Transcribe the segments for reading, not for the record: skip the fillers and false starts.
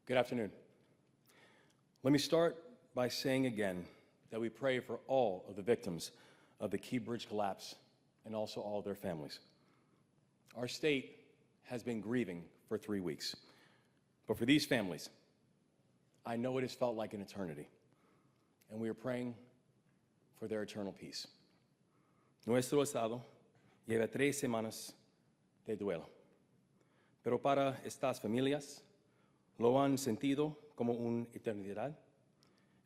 Good afternoon. Let me start by saying again that we pray for all of the victims of the Key Bridge collapse and also all of their families. Our state has been grieving for 3 weeks, but for these families, I know it has felt like an eternity, and we are praying for their eternal peace. Nuestro estado lleva 3 semanas de duelo, pero para estas familias lo han sentido como una eternidad.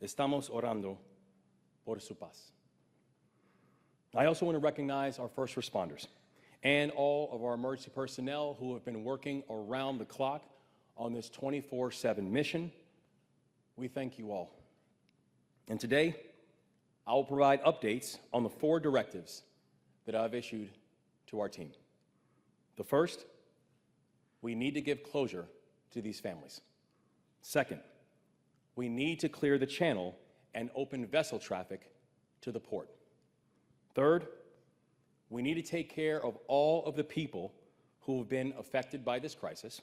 Estamos orando por su paz. I also want to recognize our first responders and all of our emergency personnel who have been working around the clock on this 24/7 mission. We thank you all. And today, I will provide updates on the 4 directives that I've issued to our team. The first, we need to give closure to these families. Second, we need to clear the channel and open vessel traffic to the port. Third, we need to take care of all of the people who have been affected by this crisis.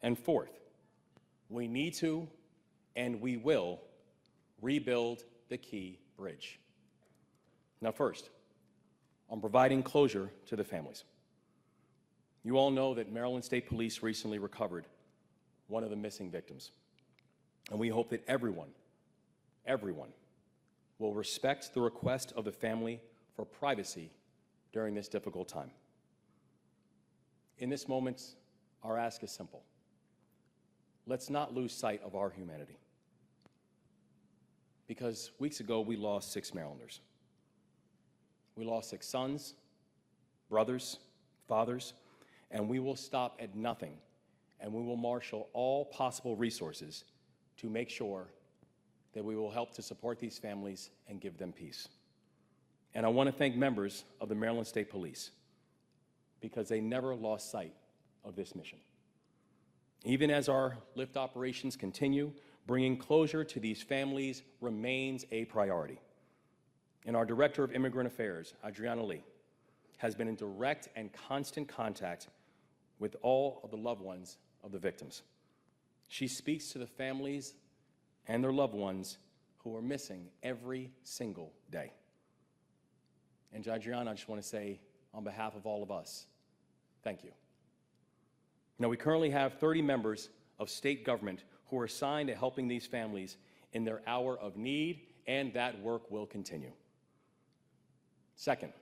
And fourth, we need to and we will rebuild the Key Bridge. Now first, on providing closure to the families. You all know that Maryland State Police recently recovered one of the missing victims. And we hope that everyone will respect the request of the family for privacy during this difficult time. In this moment, our ask is simple. Let's not lose sight of our humanity. Because weeks ago, we lost 6 Marylanders. We lost 6 sons, brothers, fathers, and we will stop at nothing, and we will marshal all possible resources to make sure that we will help to support these families and give them peace. And I want to thank members of the Maryland State Police because they never lost sight of this mission. Even as our lift operations continue, bringing closure to these families remains a priority. And our Director of Immigrant Affairs, Adriana Lee, has been in direct and constant contact with all of the loved ones of the victims. She speaks to the families and their loved ones who are missing every single day. And to Adriana, I just want to say, on behalf of all of us, thank you. Now, we currently have 30 members of state government who are assigned to helping these families in their hour of need, and that work will continue. Second,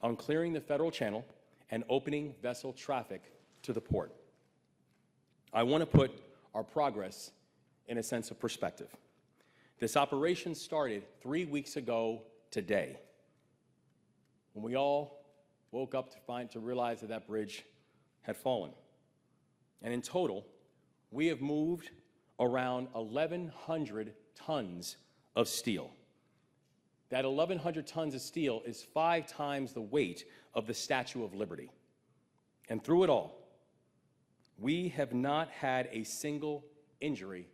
on clearing the federal channel and opening vessel traffic to the port. I want to put our progress in a sense of perspective. This operation started 3 weeks ago today, when we all woke up to realize that that bridge had fallen. And in total, we have moved around 1,100 tons of steel. That 1,100 tons of steel is 5 times the weight of the Statue of Liberty. And through it all, we have not had a single injury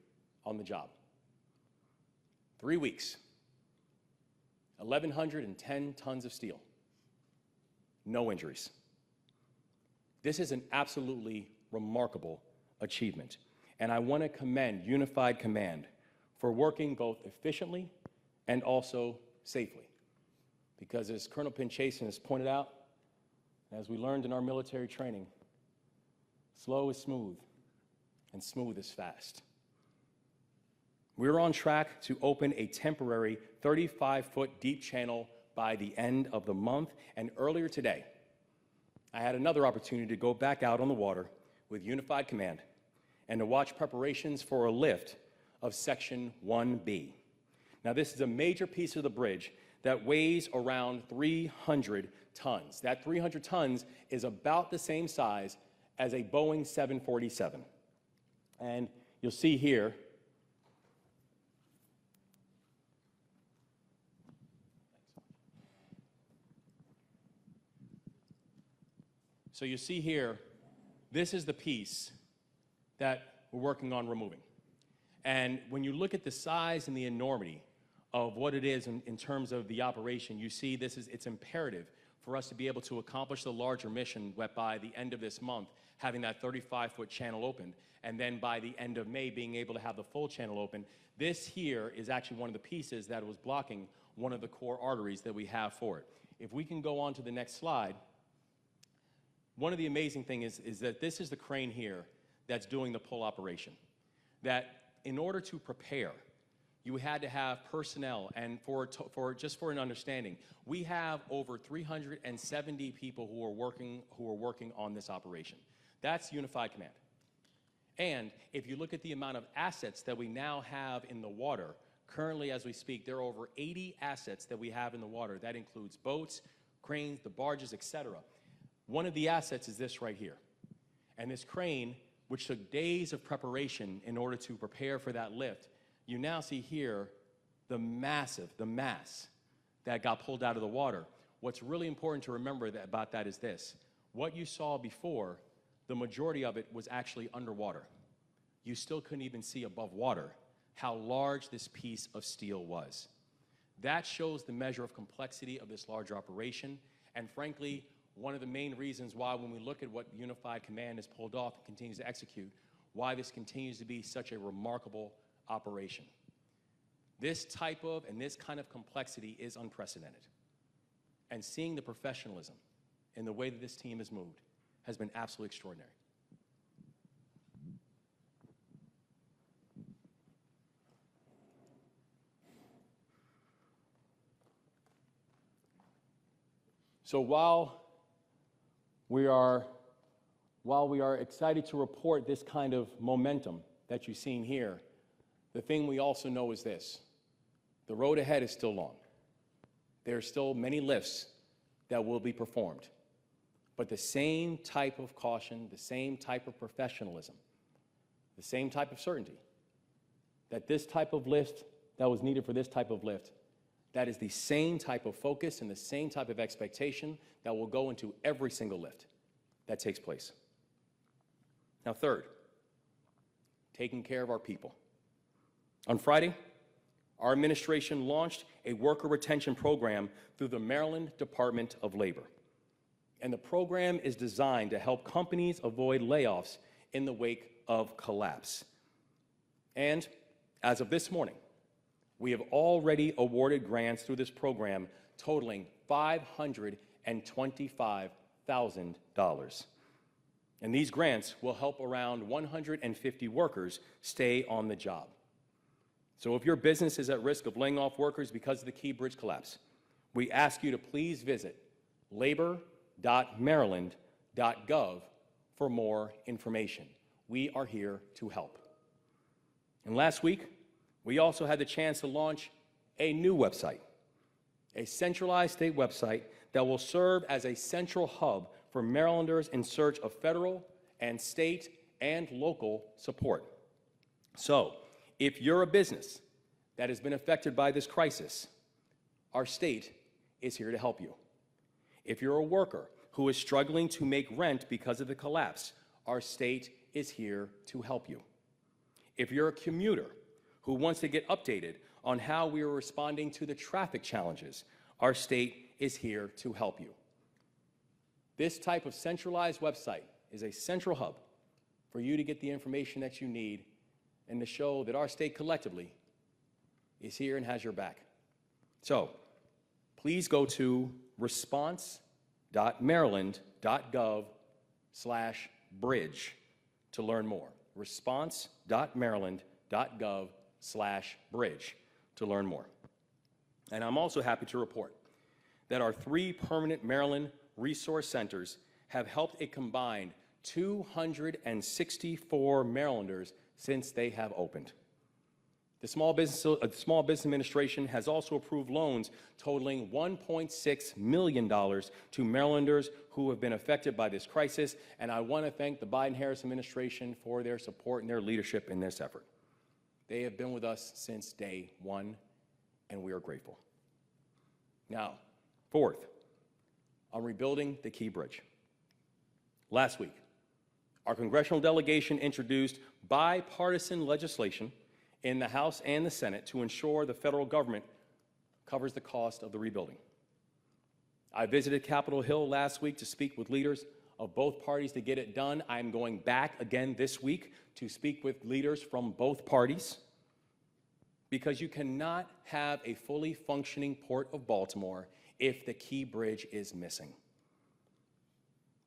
on the job. 3 weeks, 1,110 tons of steel, no injuries. This is an absolutely remarkable achievement. And I want to commend Unified Command for working both efficiently and also safely. Because as Colonel Pinchason has pointed out, as we learned in our military training, slow is smooth, and smooth is fast. We're on track to open a temporary 35-foot deep channel by the end of the month, and earlier today, I had another opportunity to go back out on the water with Unified Command and to watch preparations for a lift of Section 1B. Now, this is a major piece of the bridge that weighs around 300 tons. That 300 tons is about the same size as a Boeing 747. And you'll see here, so you see here, this is the piece that we're working on removing. And when you look at the size and the enormity of what it is in terms of the operation, you see it's imperative for us to be able to accomplish the larger mission by the end of this month, having that 35-foot channel opened, and then by the end of May being able to have the full channel open. This here is actually one of the pieces that was blocking one of the core arteries that we have for it. If we can go on to the next slide, one of the amazing things is that this is the crane here that's doing the pull operation. That in order to prepare, you had to have personnel, and just for an understanding, we have over 370 people who are working on this operation. That's unified command. And if you look at the amount of assets that we now have in the water, currently as we speak, there are over 80 assets that we have in the water. That includes boats, cranes, the barges, etc. One of the assets is this right here. And this crane, which took days of preparation in order to prepare for that lift, you now see here the mass that got pulled out of the water. What's really important to remember about that is this. What you saw before, the majority of it was actually underwater. You still couldn't even see above water how large this piece of steel was. That shows the measure of complexity of this larger operation, and frankly, one of the main reasons why when we look at what Unified Command has pulled off and continues to execute, why this continues to be such a remarkable operation. This type of and this kind of complexity is unprecedented. And seeing the professionalism in the way that this team has moved has been absolutely extraordinary. So while we are excited to report this kind of momentum that you've seen here, the thing we also know is this: the road ahead is still long. There are still many lifts that will be performed, but the same type of caution, the same type of professionalism, the same type of certainty that this type of lift, that was needed for this type of lift, that is the same type of focus and the same type of expectation that will go into every single lift that takes place. Now, third, taking care of our people. On Friday, our administration launched a worker retention program through the Maryland Department of Labor. And the program is designed to help companies avoid layoffs in the wake of collapse. And as of this morning, we have already awarded grants through this program totaling $525,000. And these grants will help around 150 workers stay on the job. So if your business is at risk of laying off workers because of the Key Bridge collapse, we ask you to please visit labor.maryland.gov for more information. We are here to help. And last week, we also had the chance to launch a new website, a centralized state website that will serve as a central hub for Marylanders in search of federal and state and local support. So, if you're a business that has been affected by this crisis, our state is here to help you. If you're a worker who is struggling to make rent because of the collapse, our state is here to help you. If you're a commuter who wants to get updated on how we are responding to the traffic challenges, our state is here to help you. This type of centralized website is a central hub for you to get the information that you need and to show that our state collectively is here and has your back. So please go to response.maryland.gov/bridge to learn more. response.maryland.gov/bridge to learn more. And I'm also happy to report that our 3 permanent Maryland resource centers have helped a combined 264 Marylanders since they have opened. The Small Business Administration has also approved loans totaling $1.6 million to Marylanders who have been affected by this crisis, and I want to thank the Biden-Harris administration for their support and their leadership in this effort. They have been with us since day one, and we are grateful. Now, fourth, on rebuilding the Key Bridge. Last week, our congressional delegation introduced bipartisan legislation in the House and the Senate to ensure the federal government covers the cost of the rebuilding. I visited Capitol Hill last week to speak with leaders of both parties to get it done. I'm going back again this week to speak with leaders from both parties, because you cannot have a fully functioning Port of Baltimore if the Key Bridge is missing.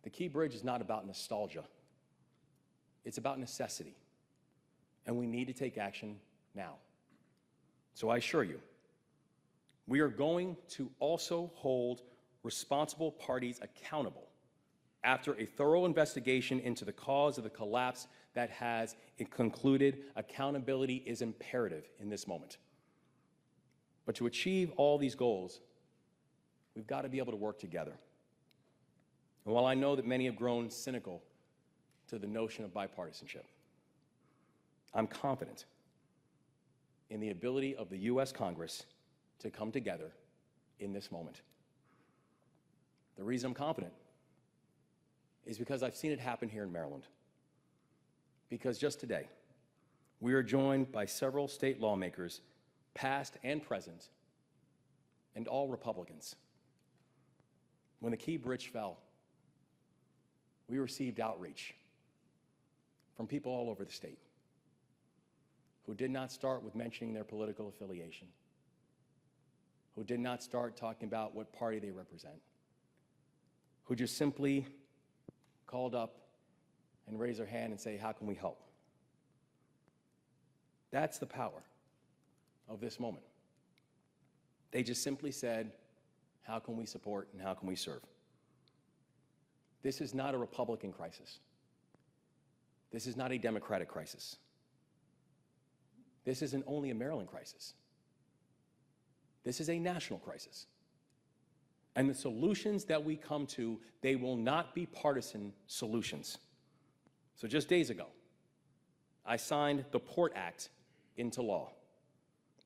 The Key Bridge is not about nostalgia. It's about necessity. And we need to take action now. So I assure you, we are going to also hold responsible parties accountable after a thorough investigation into the cause of the collapse that has concluded accountability is imperative in this moment. But to achieve all these goals, we've got to be able to work together. And while I know that many have grown cynical to the notion of bipartisanship, I'm confident in the ability of the U.S. Congress to come together in this moment. The reason I'm confident is because I've seen it happen here in Maryland. Because just today, we are joined by several state lawmakers, past and present, and all Republicans. When the Key Bridge fell, we received outreach from people all over the state who did not start with mentioning their political affiliation, who did not start talking about what party they represent, who just simply called up and raised their hand and say, how can we help? That's the power of this moment. They just simply said, how can we support and how can we serve? This is not a Republican crisis. This is not a Democratic crisis. This isn't only a Maryland crisis. This is a national crisis. And the solutions that we come to, they will not be partisan solutions. So just days ago, I signed the Port Act into law.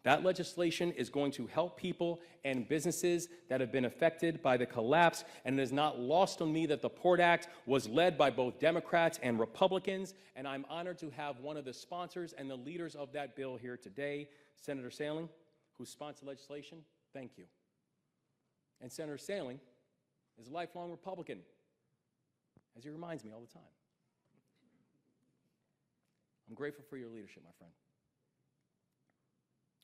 That legislation is going to help people and businesses that have been affected by the collapse, and it is not lost on me that the Port Act was led by both Democrats and Republicans, and I'm honored to have one of the sponsors and the leaders of that bill here today, Senator Sailing, who sponsored legislation. Thank you. And Senator Sailing is a lifelong Republican, as he reminds me all the time. I'm grateful for your leadership, my friend.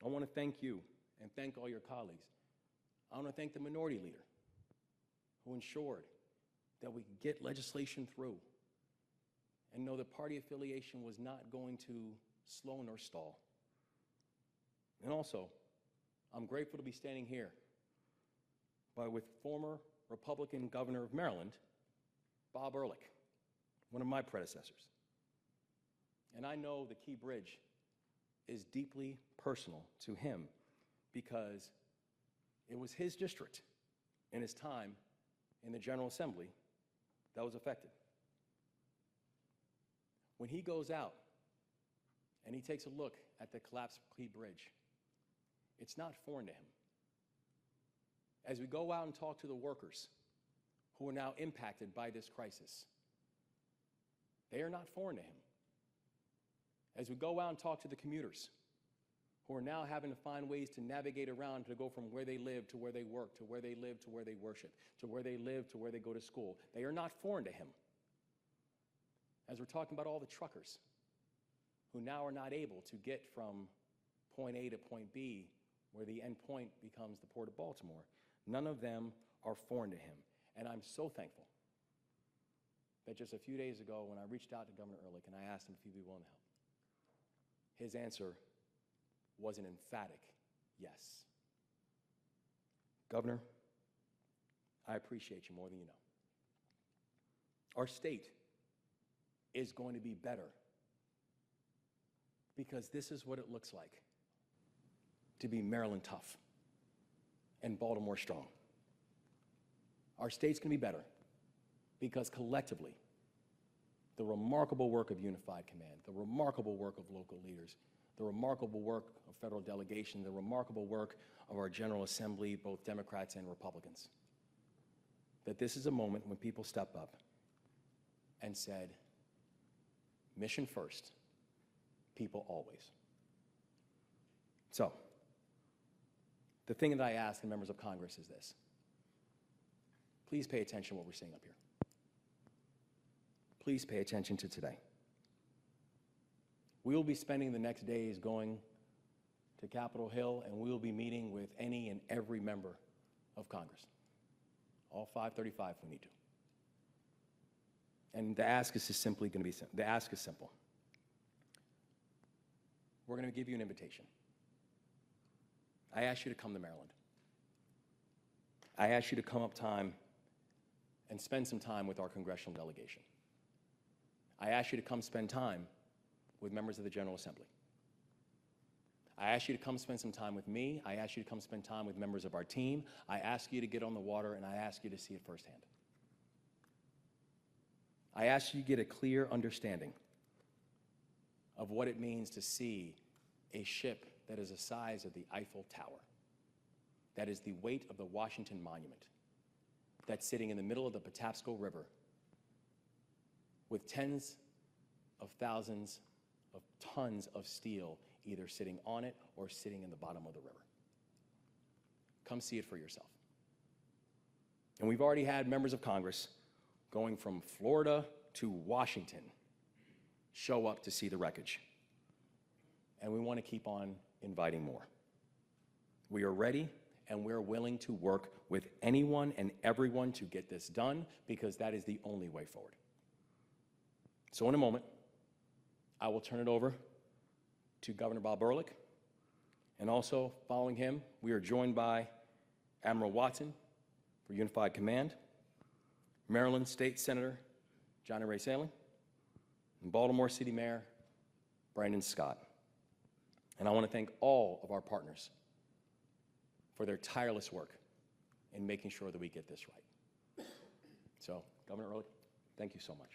I want to thank you and thank all your colleagues. I want to thank the minority leader who ensured that we could get legislation through and know that party affiliation was not going to slow nor stall. And also, I'm grateful to be standing here with former Republican Governor of Maryland, Bob Ehrlich, one of my predecessors. And I know the Key Bridge is deeply personal to him because it was his district in his time in the General Assembly that was affected. When he goes out and he takes a look at the collapsed Key Bridge, it's not foreign to him. As we go out and talk to the workers who are now impacted by this crisis, they are not foreign to him. As we go out and talk to the commuters who are now having to find ways to navigate around to go from where they live to where they work, to where they live to where they worship, to where they live to where they go to school, they are not foreign to him. As we're talking about all the truckers who now are not able to get from point A to point B, where the end point becomes the Port of Baltimore, none of them are foreign to him. And I'm so thankful that just a few days ago when I reached out to Governor Ehrlich and I asked him if he'd be willing to help, his answer was an emphatic yes. Governor, I appreciate you more than you know. Our state is going to be better because this is what it looks like to be Maryland tough and Baltimore strong. Our state's going to be better because collectively, the remarkable work of Unified Command, the remarkable work of local leaders, the remarkable work of federal delegation, the remarkable work of our General Assembly, both Democrats and Republicans, that this is a moment when people step up and said, mission first, people always. So, the thing that I ask the members of Congress is this. Please pay attention to what we're seeing up here. please pay attention to today. We will be spending the next days going to Capitol Hill, and we will be meeting with any and every member of Congress, all 535 if we need to. And the ask is simply going to be the ask is simple. We're going to give you an invitation. I ask you to come to Maryland. I ask you to come up time and spend some time with our congressional delegation. I ask you to come spend time with members of the General Assembly. I ask you to come spend some time with me. I ask you to come spend time with members of our team. I ask you to get on the water, and I ask you to see it firsthand. I ask you to get a clear understanding of what it means to see a ship that is the size of the Eiffel Tower, that is the weight of the Washington Monument, that's sitting in the middle of the Patapsco River with tens of thousands of tons of steel either sitting on it or sitting in the bottom of the river. Come see it for yourself. And we've already had members of Congress going from Florida to Washington show up to see the wreckage. And we want to keep on inviting more. We are ready and we're willing to work with anyone and everyone to get this done, because that is the only way forward. So in a moment, I will turn it over to Governor Bob Ehrlich, and also following him, we are joined by Admiral Watson for Unified Command, Maryland State Senator Johnny Ray Saley, and Baltimore City Mayor Brandon Scott. And I want to thank all of our partners for their tireless work in making sure that we get this right. So, Governor Ehrlich, thank you so much.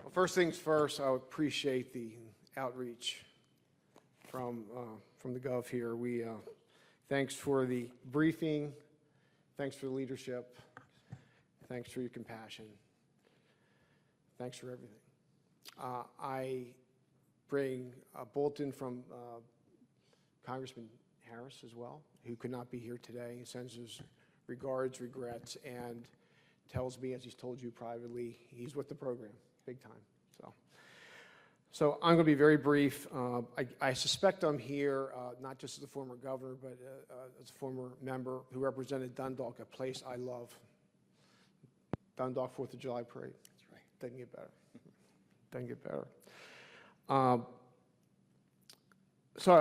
Well, first things first, I appreciate the outreach from the Gov here. Thanks for the briefing, thanks for the leadership, thanks for your compassion, thanks for everything. I bring a bulletin from Congressman Harris as well, who could not be here today. He sends his regards, regrets, and tells me, as he's told you privately, he's with the program, big time. So I'm going to be very brief. I suspect I'm here not just as a former governor, but as a former member who represented Dundalk, a place I love. Dundalk 4th of July Parade. That's right. Doesn't get better. Doesn't get better. So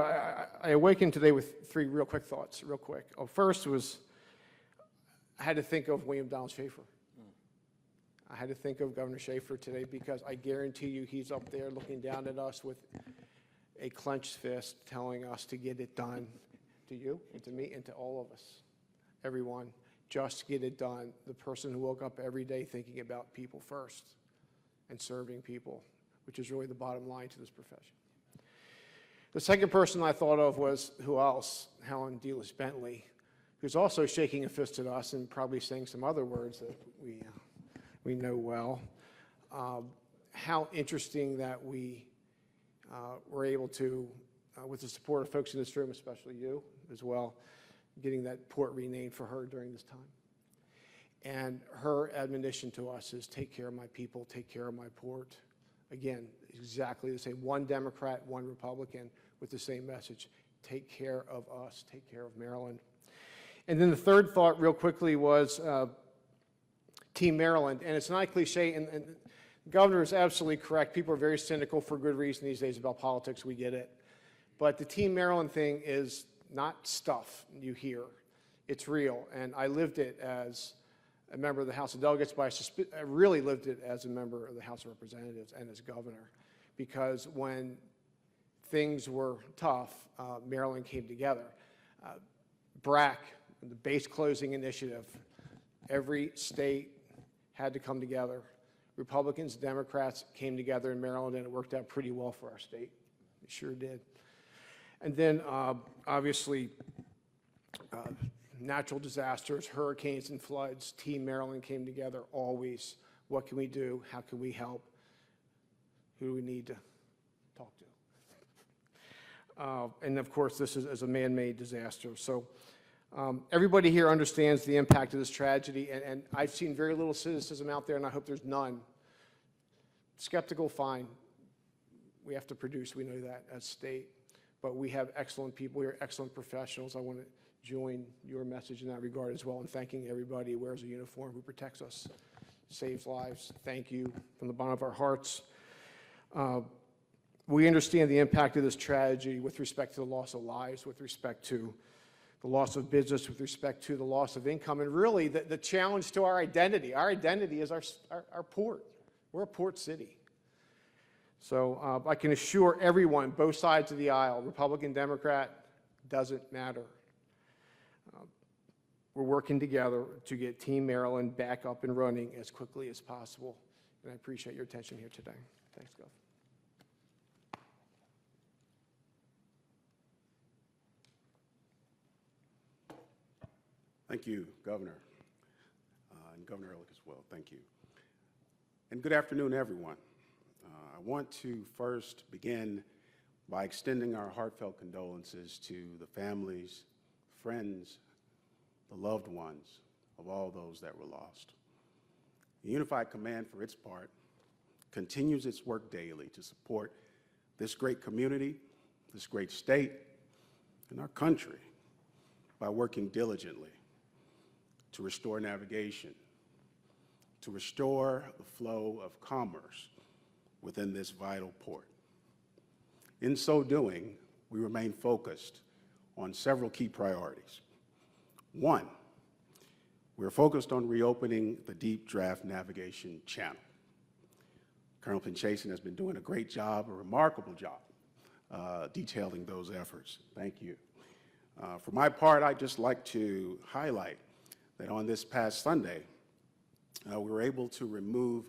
I awakened today with three real quick thoughts, real quick. First was I had to think of William Donald Schaefer. I had to think of Governor Schaefer today, because I guarantee you he's up there looking down at us with a clenched fist telling us to get it done, to you and to me and to all of us, everyone, just get it done. The person who woke up every day thinking about people first and serving people, which is really the bottom line to this profession. The second person I thought of was, who else? Helen Delis Bentley, who's also shaking a fist at us and probably saying some other words that we know well. How interesting that we were able to, with the support of folks in this room, especially you as well, getting that port renamed for her during this time. And her admonition to us is, take care of my people, take care of my port. Again, exactly the same. One Democrat, one Republican with the same message. Take care of us, take care of Maryland. And then the third thought real quickly was Team Maryland. And it's not a cliche, and the governor is absolutely correct. People are very cynical for good reason these days about politics, we get it. But the Team Maryland thing is not stuff you hear. It's real. And I lived it as a member of the House of Delegates, but I really lived it as a member of the House of Representatives and as governor. Because when things were tough, Maryland came together. BRAC, the base closing initiative, every state had to come together. Republicans, Democrats came together in Maryland, and it worked out pretty well for our state. It sure did. And then, obviously, natural disasters, hurricanes and floods. Team Maryland came together always. What can we do? How can we help? Who do we need to talk to? And of course, this is a man-made disaster. So Everybody here understands the impact of this tragedy, and I've seen very little cynicism out there, and I hope there's none. Skeptical, fine. We have to produce, we know that as state. But we have excellent people here, excellent professionals. I want to join your message in that regard as well, and thanking everybody who wears a uniform, who protects us, saves lives. Thank you from the bottom of our hearts. We understand the impact of this tragedy with respect to the loss of lives, with respect to the loss of business, with respect to the loss of income, and really the challenge to our identity. Our identity is our port. We're a port city. So I can assure everyone, both sides of the aisle, Republican, Democrat, doesn't matter. We're working together to get Team Maryland back up and running as quickly as possible. And I appreciate your attention here today. Thanks, Gov. Thank you, Governor, and Governor Ehrlich as well. Thank you. And good afternoon, everyone. I want to first begin by extending our heartfelt condolences to the families, friends, the loved ones of all those that were lost. The Unified Command, for its part, continues its work daily to support this great community, this great state, and our country by working diligently to restore navigation, to restore the flow of commerce within this vital port. In so doing, we remain focused on several key priorities. One, we're focused on reopening the deep draft navigation channel. Colonel Pinchason has been doing a great job, a remarkable job, detailing those efforts. Thank you. For my part, I'd just like to highlight that on this past Sunday, we were able to remove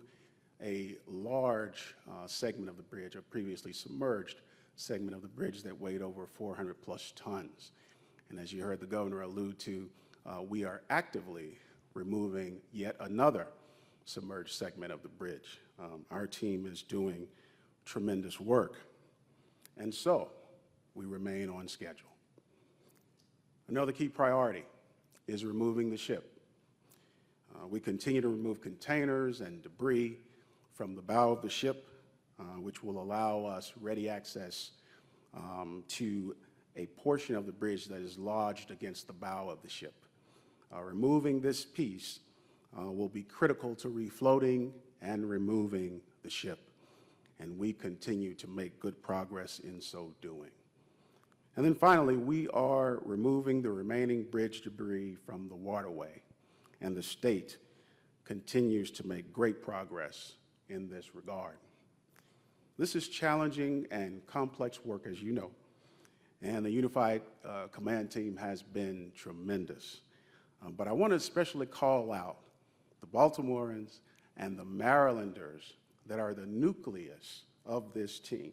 a large segment of the bridge, a previously submerged segment of the bridge that weighed over 400 plus tons. And as you heard the governor allude to, we are actively removing yet another submerged segment of the bridge. Our team is doing tremendous work. And so we remain on schedule. Another key priority is removing the ship. We continue to remove containers and debris from the bow of the ship, which will allow us ready access to a portion of the bridge that is lodged against the bow of the ship. Removing this piece will be critical to refloating and removing the ship, and we continue to make good progress in so doing. And then finally, we are removing the remaining bridge debris from the waterway, and the state continues to make great progress in this regard. This is challenging and complex work, as you know, and the Unified Command team has been tremendous. But I want to especially call out the Baltimoreans and the Marylanders that are the nucleus of this team.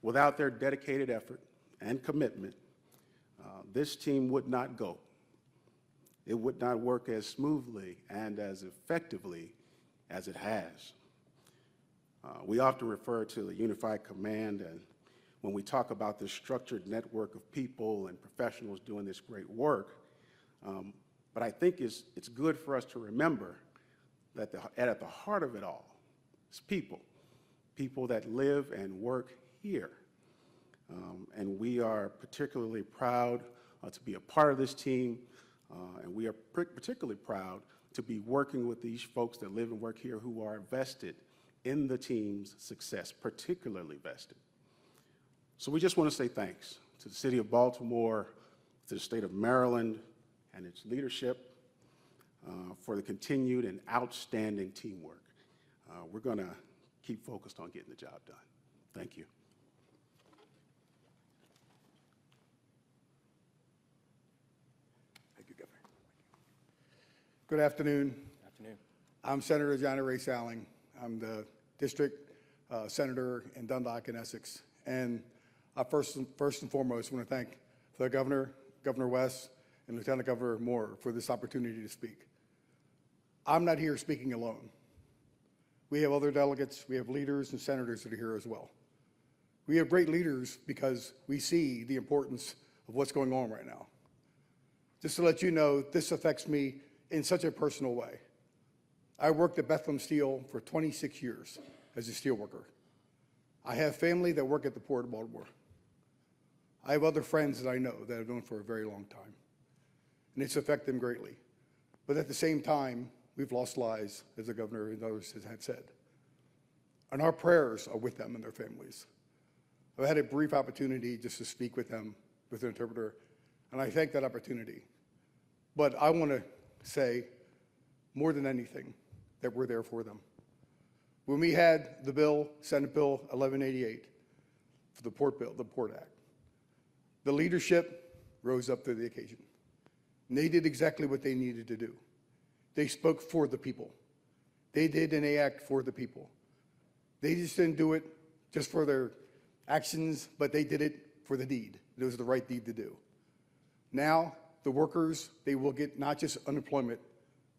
Without their dedicated effort and commitment, this team would not go. It would not work as smoothly and as effectively as it has. We often refer to the Unified Command, and when we talk about this structured network of people and professionals doing this great work, but I think it's good for us to remember that at the heart of it all is people that live and work here. And we are particularly proud to be a part of this team, and we are particularly proud to be working with these folks that live and work here who are vested in the team's success, particularly vested. So we just want to say thanks to the city of Baltimore, to the state of Maryland and its leadership for the continued and outstanding teamwork. We're going to keep focused on getting the job done. Thank you. Thank you, Governor. Good afternoon. Afternoon. I'm Senator Johnny Ray Salling. I'm the district senator in Dundalk and Essex. And I first and foremost want to thank the governor, Governor West, and Lieutenant Governor Moore for this opportunity to speak. I'm not here speaking alone. We have other delegates, we have leaders and senators that are here as well. We have great leaders because we see the importance of what's going on right now. just to let you know, this affects me in such a personal way. I worked at Bethlehem Steel for 26 years as a steel worker. I have family that work at the Port of Baltimore. I have other friends that I know that I've known for a very long time, and it's affected them greatly. But at the same time, we've lost lives, as the governor and others have said. And our prayers are with them and their families. I've had a brief opportunity just to speak with them, with an interpreter, and I thank that opportunity. But I want to say, more than anything, that we're there for them. When we had the bill, Senate Bill 1188, for the Port Bill, the Port Act, the leadership rose up to the occasion. And they did exactly what they needed to do. They spoke for the people. They did and they act for the people. They just didn't do it just for their actions, but they did it for the deed. It was the right deed to do. Now, the workers, they will get not just unemployment,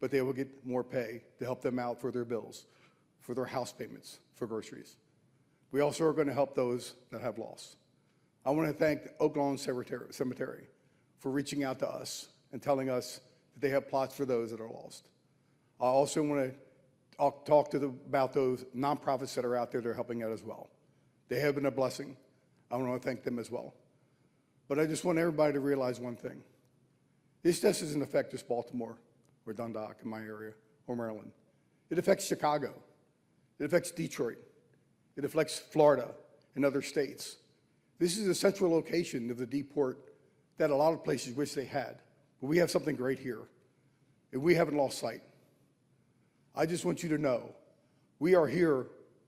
but they will get more pay to help them out for their bills, for their house payments, for groceries. We also are going to help those that have lost. I want to thank the Oak Lawn Cemetery for reaching out to us and telling us that they have plots for those that are lost. I also want to talk about those nonprofits that are out there that are helping out as well. They have been a blessing. I want to thank them as well. But I just want everybody to realize one thing. This just doesn't affect just Baltimore or Dundalk in my area or Maryland. It affects Chicago. It affects Detroit. It affects Florida and other states. This is a central location of the deep port that a lot of places wish they had. But we have something great here, and we haven't lost sight. I just want you to know, we are here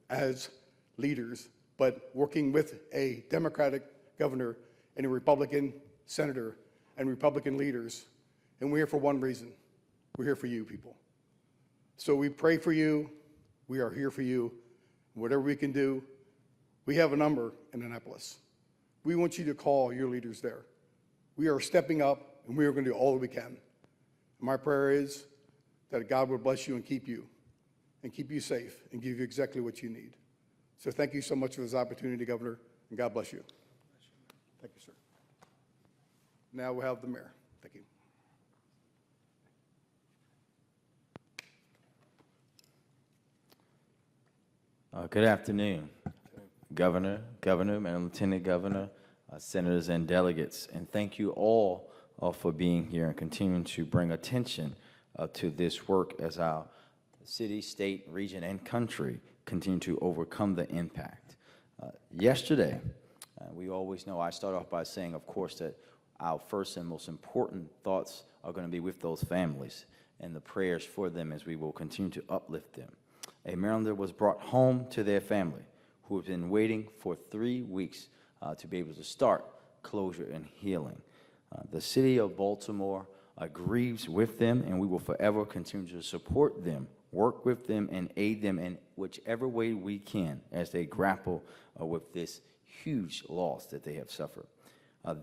as leaders, but working with a Democratic governor and a Republican senator and Republican leaders, and we're here for one reason. We're here for you, people. So we pray for you. We are here for you. Whatever we can do, we have a number in Annapolis. We want you to call your leaders there. We are stepping up, and we are going to do all that we can. My prayer is that God will bless you and keep you safe, and give you exactly what you need. So thank you so much for this opportunity, Governor, and God bless you. Thank you, sir. Now we'll have the mayor. Thank you. Good afternoon, Governor, Mayor Lieutenant Governor, senators and delegates, and thank you all for being here and continuing to bring attention to this work as our city, state, region, and country continue to overcome the impact. Yesterday, we always know, I start off by saying, of course, that our first and most important thoughts are going to be with those families and the prayers for them as we will continue to uplift them. A Marylander was brought home to their family who have been waiting for 3 weeks to be able to start closure and healing. The city of Baltimore grieves with them, and we will forever continue to support them, work with them, and aid them in whichever way we can as they grapple with this huge loss that they have suffered.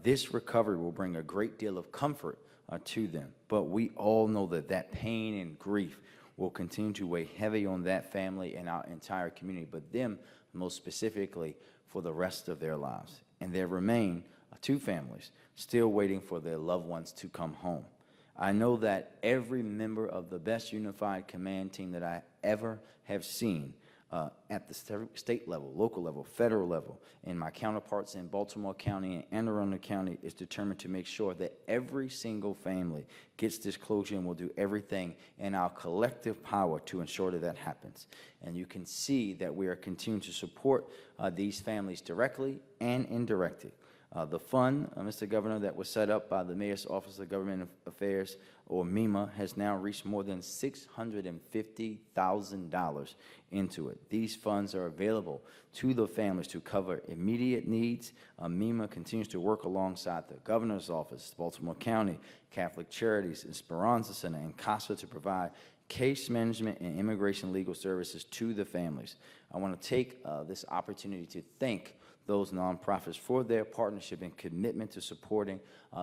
This recovery will bring a great deal of comfort to them, but we all know that that pain and grief will continue to weigh heavy on that family and our entire community, but them most specifically for the rest of their lives. And there remain 2 families still waiting for their loved ones to come home. I know that every member of the best unified command team that I ever have seen at the state level, local level, federal level, and my counterparts in Baltimore County and Anne Arundel County is determined to make sure that every single family gets this closure, and will do everything in our collective power to ensure that that happens. And you can see that we are continuing to support these families directly and indirectly. The fund, Mr. Governor, that was set up by the Mayor's Office of Government Affairs, or MEMA, has now reached more than $650,000 into it. These funds are available to the families to cover immediate needs. MEMA continues to work alongside the Governor's Office, Baltimore County, Catholic Charities, Esperanza Center, and CASA to provide case management, and immigration legal services to the families. I want to take this opportunity to thank those nonprofits for their partnership and commitment to supporting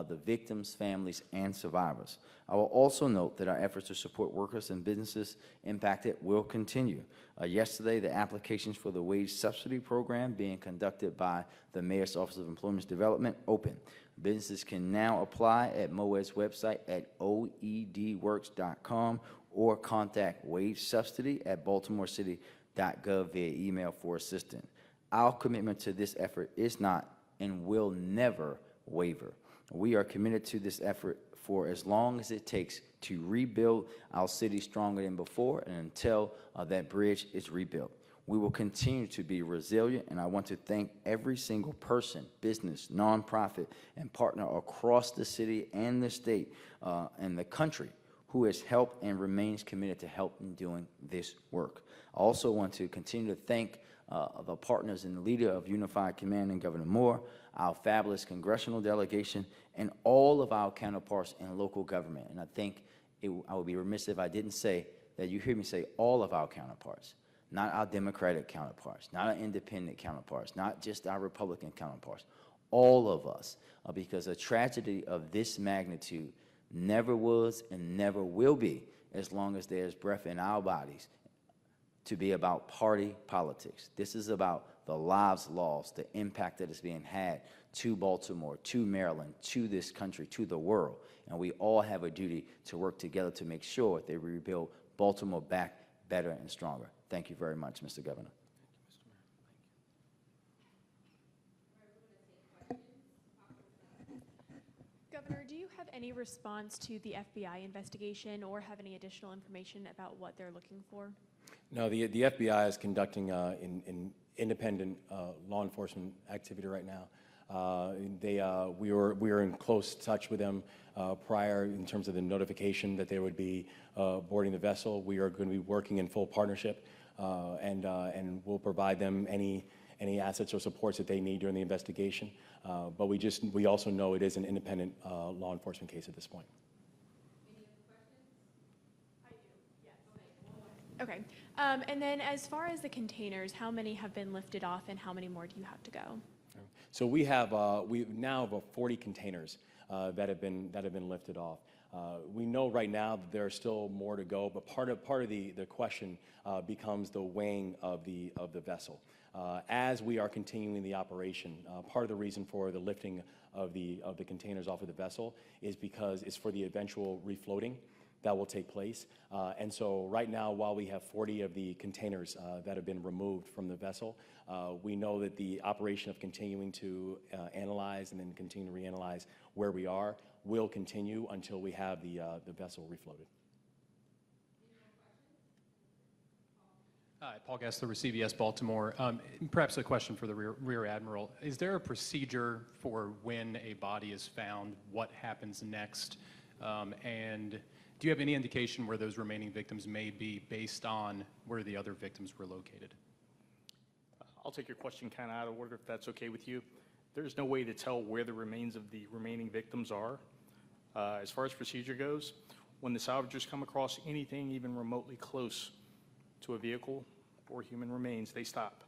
the victims, families, and survivors. I will also note that our efforts to support workers and businesses impacted will continue. Yesterday, the applications for the wage subsidy program being conducted by the Mayor's Office of Employment Development opened. Businesses can now apply at MOED's website at oedworks.com or contact wage subsidy at baltimorecity.gov via email for assistance. Our commitment to this effort is not and will never waver. We are committed to this effort for as long as it takes to rebuild our city stronger than before and until that bridge is rebuilt. We will continue to be resilient, and I want to thank every single person, business, nonprofit, and partner across the city and the state and the country who has helped and remains committed to help in doing this work. I also want to continue to thank the partners and the leader of Unified Command and Governor Moore, our fabulous congressional delegation, and all of our counterparts in local government. And I think I would be remiss if I didn't say that you hear me say all of our counterparts, not our Democratic counterparts, not our independent counterparts, not just our Republican counterparts, all of us, because a tragedy of this magnitude never was and never will be, as long as there's breath in our bodies, to be about party politics. This is about the lives lost, the impact that is being had to Baltimore, to Maryland, to this country, to the world. And we all have a duty to work together to make sure that we rebuild Baltimore back better and stronger. Thank you very much, Mr. Governor. Governor, do you have any response to the FBI investigation or have any additional information about what they're looking for? No, the FBI is conducting in independent law enforcement activity right now. We were in close touch with them prior in terms of the notification that they would be boarding the vessel. We are going to be working in full partnership, and we'll provide them any assets or supports that they need during the investigation. But we also know it is an independent law enforcement case at this point. Okay. And then as far as the containers, how many have been lifted off and how many more do you have to go? So we now have 40 containers that have been lifted off. We know right now that there are still more to go, but part of the question becomes the weighing of the vessel. As we are continuing the operation, part of the reason for the lifting of the containers off of the vessel is because it's for the eventual refloating that will take place. And so right now, while we have 40 of the containers that have been removed from the vessel, we know that the operation of continuing to analyze and then continue to reanalyze where we are will continue until we have the vessel refloated. Hi, Paul Gessler with CBS Baltimore. Perhaps a question for the Rear Admiral. Is there a procedure for when a body is found? What happens next? And do you have any indication where those remaining victims may be based on where the other victims were located? I'll take your question kind of out of order, if that's okay with you. There's no way to tell where the remains of the remaining victims are. As far as procedure goes, when the salvagers come across anything even remotely close to a vehicle or human remains, they stop.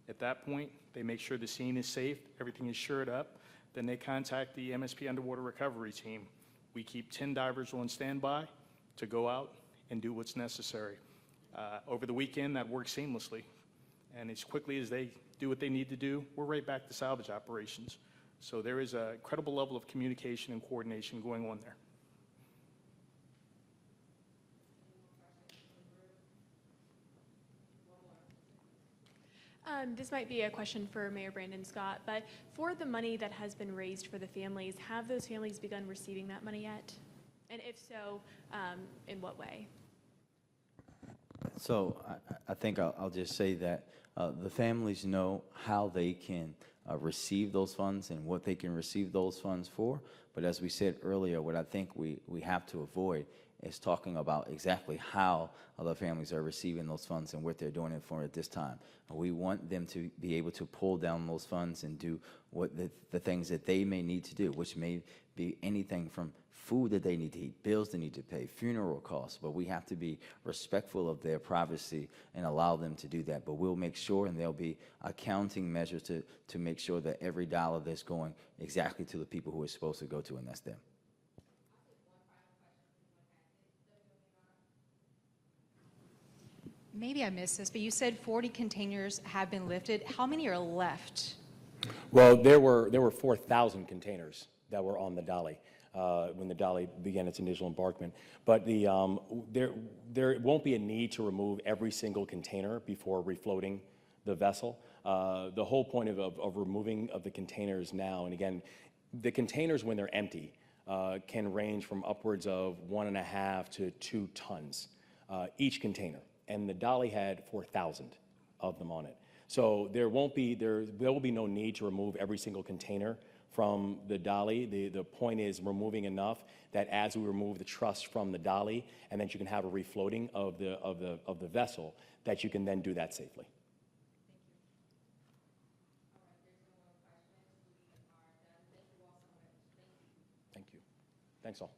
At that point, they make sure the scene is safe, everything is shored up, then they contact the MSP Underwater Recovery Team. We keep 10 divers on standby to go out and do what's necessary. Over the weekend, that works seamlessly. And as quickly as they do what they need to do, we're right back to salvage operations. So there is a credible level of communication and coordination going on there. This might be a question for Mayor Brandon Scott, but for the money that has been raised for the families, have those families begun receiving that money yet? And if so, in what way? So I think I'll just say that the families know how they can receive those funds and what they can receive those funds for. But as we said earlier, what I think we have to avoid is talking about exactly how other families are receiving those funds and what they're doing it for at this time. We want them to be able to pull down those funds and do what the things that they may need to do, which may be anything from food that they need to eat, bills they need to pay, funeral costs, but we have to be respectful of their privacy and allow them to do that. But we'll make sure, and there'll be accounting measures to make sure that every dollar that's going exactly to the people who it's supposed to go to, and that's them. Maybe I missed this, but you said 40 containers have been lifted. How many are left? Well, there were 4,000 containers that were on the Dolly when the Dolly began its initial embarkment. But there won't be a need to remove every single container before refloating the vessel. The whole point of removing of the containers now, and again, the containers when they're empty can range from upwards of 1.5 to 2 tons each container. And the Dolly had 4,000 of them on it. So there will be no need to remove every single container from the Dolly. The point is removing enough that as we remove the truss from the Dolly, and that you can have a refloating of the vessel, that you can then do that safely. Thank you. Thanks all.